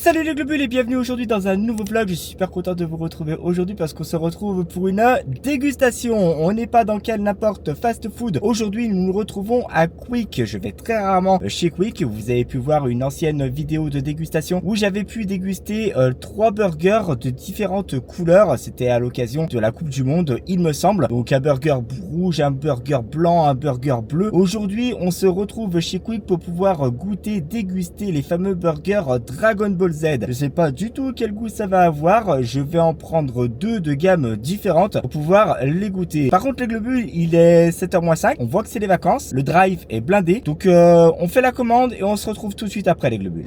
Salut les globules et bienvenue aujourd'hui dans un nouveau vlog. Je suis super content de vous retrouver aujourd'hui parce qu'on se retrouve pour une dégustation. On n'est pas dans quel n'importe fast food. Aujourd'hui nous nous retrouvons à Quick. Je vais très rarement chez Quick. Vous avez pu voir une ancienne vidéo de dégustation où j'avais pu déguster 3 burgers de différentes couleurs. C'était à l'occasion de la Coupe du Monde il me semble. Donc un burger rouge, un burger blanc, un burger bleu. Aujourd'hui on se retrouve chez Quick pour pouvoir goûter, déguster les fameux burgers Dragon Ball Z. Je sais pas du tout quel goût ça va avoir. Je vais en prendre 2 de gamme différentes pour pouvoir les goûter. Par contre les globules, il est 7h-5. On voit que c'est les vacances. Le drive est blindé. Donc on fait la commande et on se retrouve tout de suite après les globules.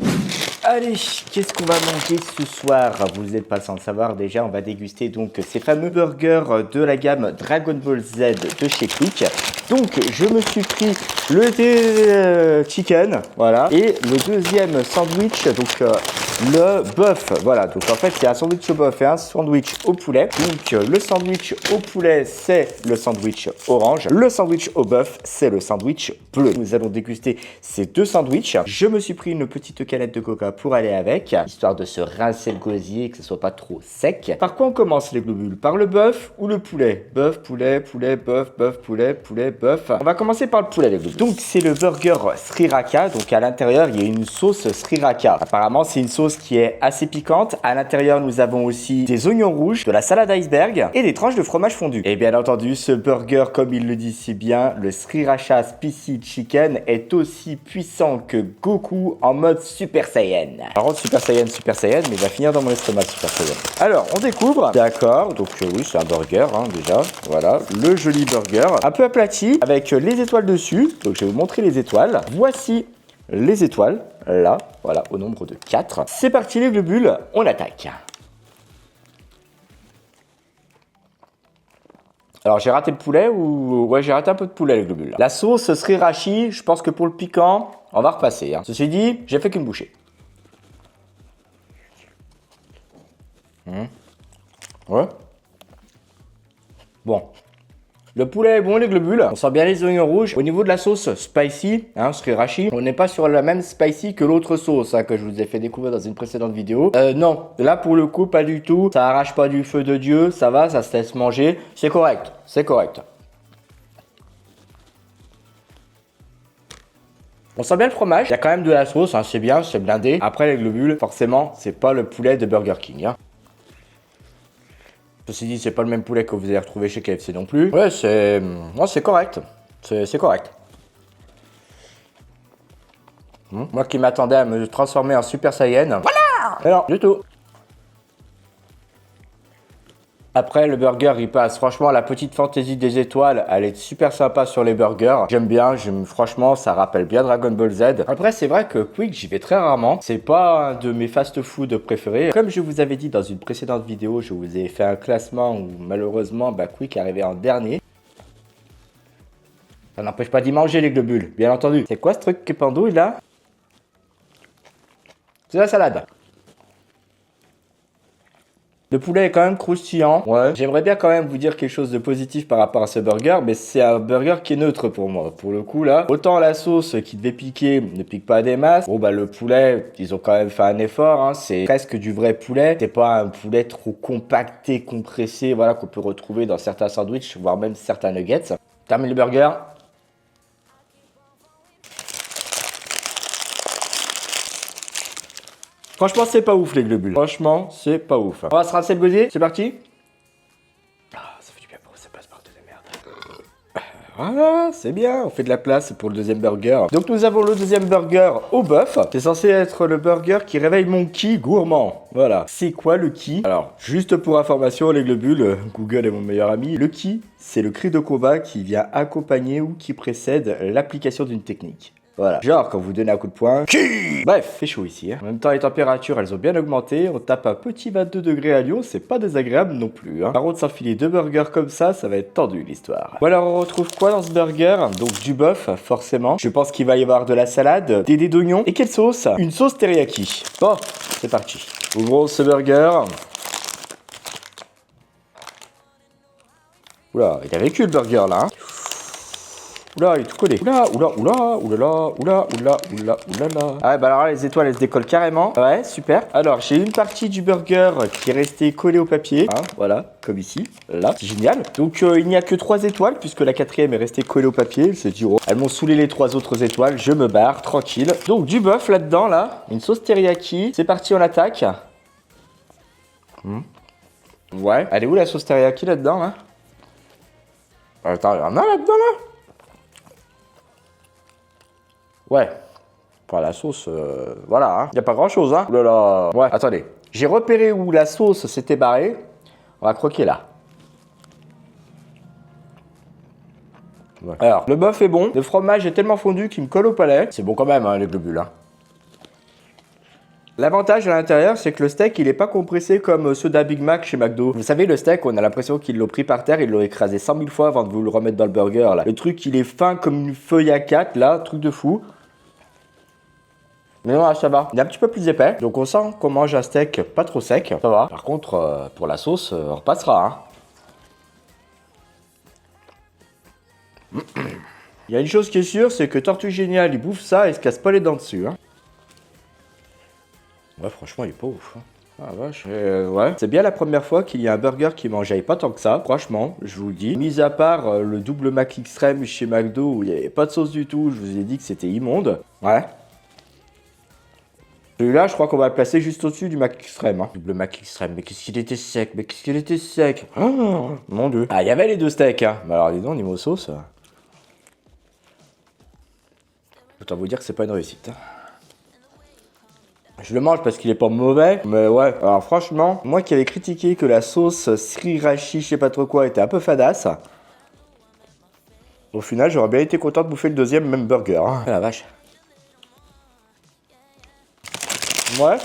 Allez, qu'est-ce qu'on va manger ce soir? Vous n'êtes pas sans le savoir déjà, on va déguster donc ces fameux burgers de la gamme Dragon Ball Z de chez Quick. Donc je me suis pris le chicken, voilà, et le deuxième sandwich, donc le bœuf, voilà. Donc en fait c'est un sandwich au bœuf et un sandwich au poulet. Donc le sandwich au poulet c'est le sandwich orange, le sandwich au bœuf c'est le sandwich bleu. Nous allons déguster ces deux sandwichs. Je me suis pris une petite canette de coca pour aller avec, histoire de se rincer le gosier, que ce soit pas trop sec. Par quoi on commence les globules? Par le bœuf ou le poulet? Bœuf, poulet, poulet, bœuf, bœuf, poulet, poulet, bœuf. On va commencer par le poulet les globules. Donc c'est le burger Sriracha, donc à l'intérieur il y a une sauce Sriracha. Apparemment c'est une sauce qui est assez piquante. À l'intérieur nous avons aussi des oignons rouges, de la salade iceberg et des tranches de fromage fondu. Et bien entendu ce burger, comme il le dit si bien, le Sriracha Spicy Chicken est aussi puissant que Goku en mode Super Saiyan. Par contre Super Saiyan, mais il va finir dans mon estomac Super Saiyan. Alors on découvre, d'accord, donc oui c'est un burger déjà, voilà, le joli burger, un peu aplati avec les étoiles dessus. Donc je vais vous montrer les étoiles. Voici les étoiles, là, voilà, au nombre de 4. C'est parti les globules, on attaque. Alors j'ai raté le poulet ou... Ouais, j'ai raté un peu de poulet les globules. La sauce sriracha, je pense que pour le piquant, on va repasser. Hein. Ceci dit, j'ai fait qu'une bouchée. Ouais. Bon. Le poulet est bon les globules, on sent bien les oignons rouges. Au niveau de la sauce spicy, hein, sriracha, on n'est pas sur la même spicy que l'autre sauce hein, que je vous ai fait découvrir dans une précédente vidéo. Non, là pour le coup pas du tout, ça arrache pas du feu de Dieu, ça va, ça se laisse manger, c'est correct, c'est correct. On sent bien le fromage, il y a quand même de la sauce, hein, c'est bien, c'est blindé. Après les globules, forcément, c'est pas le poulet de Burger King. Hein. Ceci dit, c'est pas le même poulet que vous allez retrouver chez KFC non plus. Ouais, c'est... Non, c'est correct. C'est correct. Moi qui m'attendais à me transformer en Super Saiyan. Voilà! Et non, du tout. Après, le burger, il passe. Franchement, la petite fantaisie des étoiles, elle est super sympa sur les burgers. J'aime bien, franchement, ça rappelle bien Dragon Ball Z. Après, c'est vrai que Quick, j'y vais très rarement. C'est pas un de mes fast-food préférés. Comme je vous avais dit dans une précédente vidéo, je vous ai fait un classement où malheureusement, Quick est arrivé en dernier. Ça n'empêche pas d'y manger les globules, bien entendu. C'est quoi ce truc qui pendouille là? C'est la salade. Le poulet est quand même croustillant. Ouais. J'aimerais bien quand même vous dire quelque chose de positif par rapport à ce burger, mais c'est un burger qui est neutre pour moi. Pour le coup là, autant la sauce qui devait piquer ne pique pas des masses. Bon le poulet, ils ont quand même fait un effort. Hein. C'est presque du vrai poulet. C'est pas un poulet trop compacté, compressé, voilà qu'on peut retrouver dans certains sandwichs, voire même certains nuggets. Termine le burger. Franchement, c'est pas ouf les globules. Franchement, c'est pas ouf. On va se rincer le gosier, c'est parti. Ah, ça fait du bien pour ce passe-partout de merde. Voilà, c'est bien. On fait de la place pour le deuxième burger. Donc nous avons le deuxième burger au bœuf. C'est censé être le burger qui réveille mon ki gourmand. Voilà. C'est quoi le ki? Alors, juste pour information, les globules, Google est mon meilleur ami. Le ki, c'est le cri de combat qui vient accompagner ou qui précède l'application d'une technique. Voilà, genre quand vous donnez un coup de poing. Bref, fait chaud ici. Hein. En même temps, les températures, elles ont bien augmenté. On tape un petit 22 degrés à Lyon, c'est pas désagréable non plus. Hein. Par contre, s'enfiler 2 burgers comme ça va être tendu l'histoire. Bon alors, on retrouve quoi dans ce burger? Donc du bœuf, forcément. Je pense qu'il va y avoir de la salade, des dés d'oignon. Et quelle sauce? Une sauce teriyaki. Bon, c'est parti. Ouvrons ce burger. Oula, il a vécu le burger là. Hein. Oula, il est tout collé. Oula, oula, oula, oulala, oula, oula, oula, oulala. Ah, bah alors là, les étoiles, elles se décollent carrément. Ouais, super. Alors, j'ai une partie du burger qui est restée collée au papier. Hein, voilà, comme ici. Là, c'est génial. Donc, il n'y a que 3 étoiles, puisque la 4e est restée collée au papier. Je me dit, oh, elles m'ont saoulé les 3 autres étoiles. Je me barre, tranquille. Donc, du bœuf là-dedans, là. Une sauce teriyaki. C'est parti, on attaque. Ouais. Elle est où la sauce teriyaki là-dedans, là? Attends, il y en a là-dedans, là? Ouais. Pas la sauce, voilà, hein. Y a pas grand-chose, hein. Oulala. Ouais, attendez. J'ai repéré où la sauce s'était barrée. On va croquer là. Ouais. Alors, le bœuf est bon. Le fromage est tellement fondu qu'il me colle au palais. C'est bon quand même, hein, les globules, hein. L'avantage à l'intérieur, c'est que le steak, il est pas compressé comme ceux d'un Big Mac chez McDo. Vous savez, le steak, on a l'impression qu'ils l'ont pris par terre, ils l'ont écrasé 100 000 fois avant de vous le remettre dans le burger, là. Le truc, il est fin comme une feuille à 4, là, truc de fou. Mais non, là, ça va. Il est un petit peu plus épais, donc on sent qu'on mange un steak pas trop sec. Ça va. Par contre, pour la sauce, on repassera, hein. Il y a une chose qui est sûre, c'est que Tortue Géniale, il bouffe ça et se casse pas les dents dessus, hein. Ouais, franchement, il est pas ouf, hein. Ah vache. Ouais. C'est bien la première fois qu'il y a un burger qui m'enjaille pas tant que ça. Franchement, je vous le dis. Mis à part le double Mac Extreme chez McDo où il n'y avait pas de sauce du tout, je vous ai dit que c'était immonde. Ouais. Celui-là, je crois qu'on va le placer juste au-dessus du Mac Extreme, hein. Double Mac Extreme. Mais qu'est-ce qu'il était sec. Mais qu'est-ce qu'il était sec. Oh, mon dieu. Ah, il y avait les 2 steaks, hein. Mais alors, dis donc, niveau sauce. Autant vous dire que c'est pas une réussite, hein. Je le mange parce qu'il est pas mauvais, mais ouais. Alors franchement, moi qui avais critiqué que la sauce sriracha, je sais pas trop quoi, était un peu fadasse. Au final, j'aurais bien été content de bouffer le 2e même burger, hein. Ah la vache. Ouais.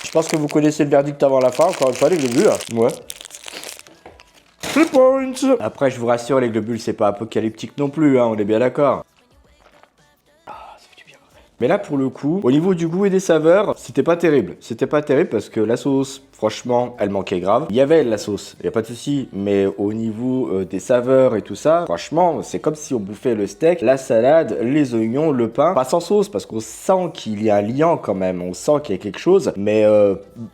Je pense que vous connaissez le verdict avant la fin, encore une fois, les globules. Ouais. 3 points. Après, je vous rassure, les globules, c'est pas apocalyptique non plus, hein, on est bien d'accord. Mais là, pour le coup, au niveau du goût et des saveurs, c'était pas terrible. C'était pas terrible parce que la sauce, franchement, elle manquait grave. Il y avait la sauce, il n'y a pas de souci. Mais au niveau des saveurs et tout ça, franchement, c'est comme si on bouffait le steak, la salade, les oignons, le pain. Pas sans sauce parce qu'on sent qu'il y a un lien quand même. On sent qu'il y a quelque chose. Mais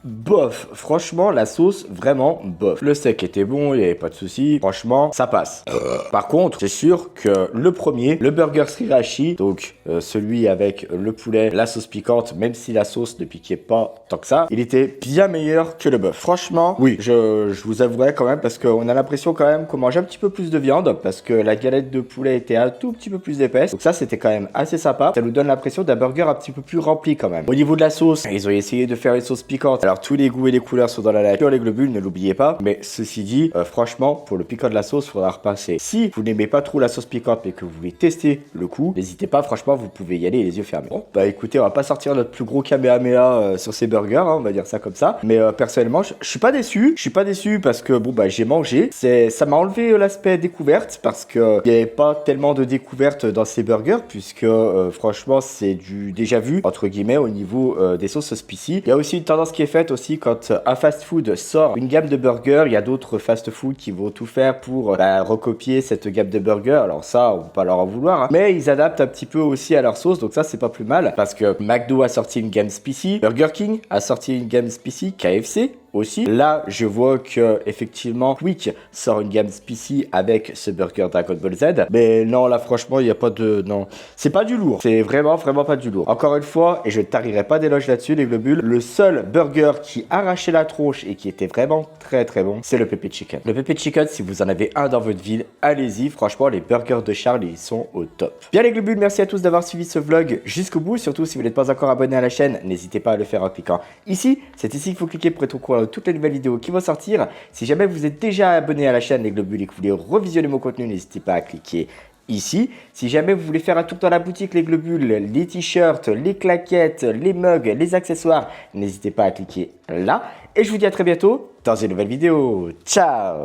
bof, franchement, la sauce, vraiment bof. Le steak était bon, il n'y avait pas de souci. Franchement, ça passe. Par contre, c'est sûr que le premier, le burger sriracha, donc celui avec le poulet, la sauce piquante, même si la sauce ne piquait pas tant que ça, il était bien meilleur que le bœuf. Franchement, oui, je vous avouerai quand même, parce qu'on a l'impression quand même qu'on mange un petit peu plus de viande, parce que la galette de poulet était un tout petit peu plus épaisse. Donc ça, c'était quand même assez sympa. Ça nous donne l'impression d'un burger un petit peu plus rempli quand même. Au niveau de la sauce, ils ont essayé de faire une sauce piquante. Alors tous les goûts et les couleurs sont dans la nature, les globules, ne l'oubliez pas. Mais ceci dit, franchement, pour le piquant de la sauce, il faudra repasser. Si vous n'aimez pas trop la sauce piquante, mais que vous voulez tester le coup, n'hésitez pas, franchement, vous pouvez y aller les yeux fermés. Bon, bah écoutez, on va pas sortir notre plus gros kamehameha sur ces burgers, hein, on va dire ça comme ça. Mais personnellement, je suis pas déçu. Je suis pas déçu parce que bon bah j'ai mangé. Ça m'a enlevé l'aspect découverte parce que il y avait pas tellement de découverte dans ces burgers puisque franchement c'est du déjà vu entre guillemets au niveau des sauces spicy. Il y a aussi une tendance qui est faite aussi quand un fast-food sort une gamme de burgers, il y a d'autres fast-food qui vont tout faire pour recopier cette gamme de burgers. Alors ça, on peut pas leur en vouloir, hein. Mais ils adaptent un petit peu aussi à leur sauce, donc ça c'est pas plus mal parce que McDo a sorti une gamme spicy, Burger King a sorti une gamme spicy, KFC aussi. Là, je vois que effectivement Quick sort une gamme spicy avec ce burger Dragon Ball Z. Mais non, là franchement, il n'y a pas de... Non, c'est pas du lourd. C'est vraiment pas du lourd. Encore une fois, et je ne tarirai pas d'éloge là-dessus, les globules, le seul burger qui arrachait la tronche et qui était vraiment très bon, c'est le Pepper Chicken. Le Pepper Chicken, si vous en avez un dans votre ville, allez-y. Franchement, les burgers de Charles, ils sont au top. Bien les globules, merci à tous d'avoir suivi ce vlog jusqu'au bout. Surtout, si vous n'êtes pas encore abonné à la chaîne, n'hésitez pas à le faire en cliquant ici. C'est ici qu'il faut cliquer pour être au courant de toutes les nouvelles vidéos qui vont sortir. Si jamais vous êtes déjà abonné à la chaîne les globules et que vous voulez revisionner mon contenu, n'hésitez pas à cliquer ici. Si jamais vous voulez faire un tour dans la boutique les globules, les t-shirts, les claquettes, les mugs, les accessoires, n'hésitez pas à cliquer là. Et je vous dis à très bientôt dans une nouvelle vidéo. Ciao!